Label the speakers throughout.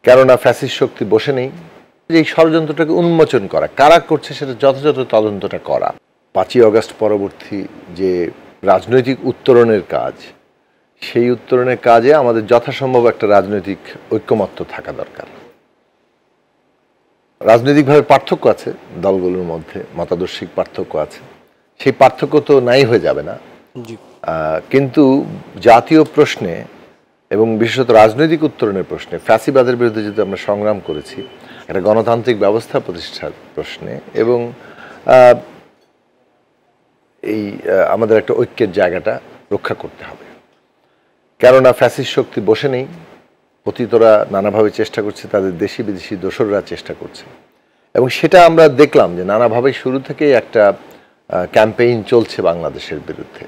Speaker 1: কেননা ফ্যাসিস্ট শক্তি বসে নেই। এই ষড়যন্ত্রটাকে উন্মোচন করা, কারা করছে সেটা যথাযথ তদন্তটা করা। ৫ই অগাস্ট পরবর্তী যে রাজনৈতিক উত্তরণের কাজ, সেই উত্তরণের কাজে আমাদের যথাসম্ভব একটা রাজনৈতিক ঐক্যমত্য থাকা দরকার। রাজনৈতিকভাবে পার্থক্য আছে দলগুলোর মধ্যে, মতাদর্শিক পার্থক্য আছে, সেই পার্থক্য তো নাই হয়ে যাবে না। কিন্তু জাতীয় প্রশ্নে এবং বিশেষত রাজনৈতিক উত্তরণের প্রশ্নে, ফ্যাসিবাদের বিরুদ্ধে যদি আমরা সংগ্রাম করেছি একটা গণতান্ত্রিক ব্যবস্থা প্রতিষ্ঠার প্রশ্নে, এবং এই আমাদের একটা ঐক্যের জায়গাটা রক্ষা করতে হবে। কেননা ফ্যাসিস্ট শক্তি বসে নেই, পতিতরা নানাভাবে চেষ্টা করছে, তাদের দেশি বিদেশি দোসররা চেষ্টা করছে, এবং সেটা আমরা দেখলাম যে নানাভাবে শুরু থেকেই একটা ক্যাম্পেইন চলছে বাংলাদেশের বিরুদ্ধে।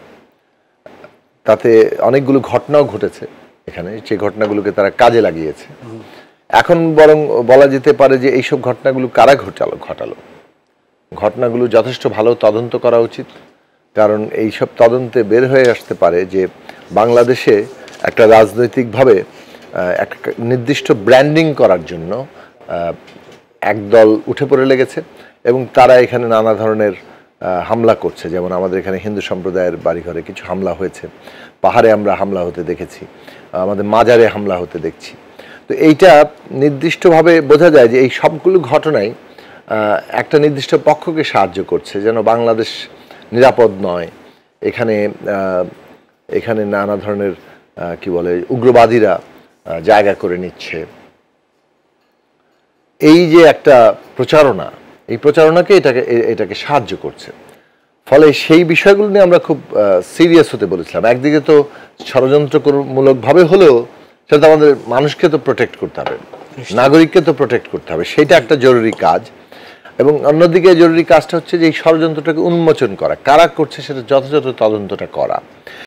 Speaker 1: তাতে অনেকগুলো ঘটনাও ঘটেছে এখানে, যে ঘটনাগুলোকে তারা কাজে লাগিয়েছে। এখন বরং বলা যেতে পারে যে এইসব ঘটনাগুলো কারা ঘটালো ঘটনাগুলো যথেষ্ট ভালো তদন্ত করা উচিত। কারণ এইসব তদন্তে বের হয়ে আসতে পারে যে বাংলাদেশে একটা রাজনৈতিকভাবে একটা নির্দিষ্ট ব্র্যান্ডিং করার জন্য একদল উঠে পড়ে লেগেছে, এবং তারা এখানে নানা ধরনের হামলা করছে। যেমন আমাদের এখানে হিন্দু সম্প্রদায়ের বাড়িঘরে কিছু হামলা হয়েছে, পাহাড়ে আমরা হামলা হতে দেখেছি, আমাদের মাজারে হামলা হতে দেখছি। তো এইটা নির্দিষ্টভাবে বোঝা যায় যে এই সবগুলো ঘটনাই একটা নির্দিষ্ট পক্ষকে সাহায্য করছে, যেন বাংলাদেশ নিরাপদ নয়, এখানে এখানে নানা ধরনের কি বলে উগ্রবাদীরা জায়গা করে নিচ্ছে। এই যে একটা প্রচারণা, এই প্রচারণাকে এটাকে সাহায্য করছে। ফলে সেই বিষয়গুলো নিয়ে আমরা খুব সিরিয়াস হতে বলেছিলাম। একদিকে তো ষড়যন্ত্রমূলকভাবে হলেও সেটা আমাদের মানুষকে তো প্রোটেক্ট করতে হবে, নাগরিককে তো প্রোটেক্ট করতে হবে, সেটা একটা জরুরি কাজ। এবং অন্যদিকে জরুরি কাজটা হচ্ছে যে এই ষড়যন্ত্রটাকে উন্মোচন করা, কারা করছে সেটা যথাযথ তদন্তটা করা।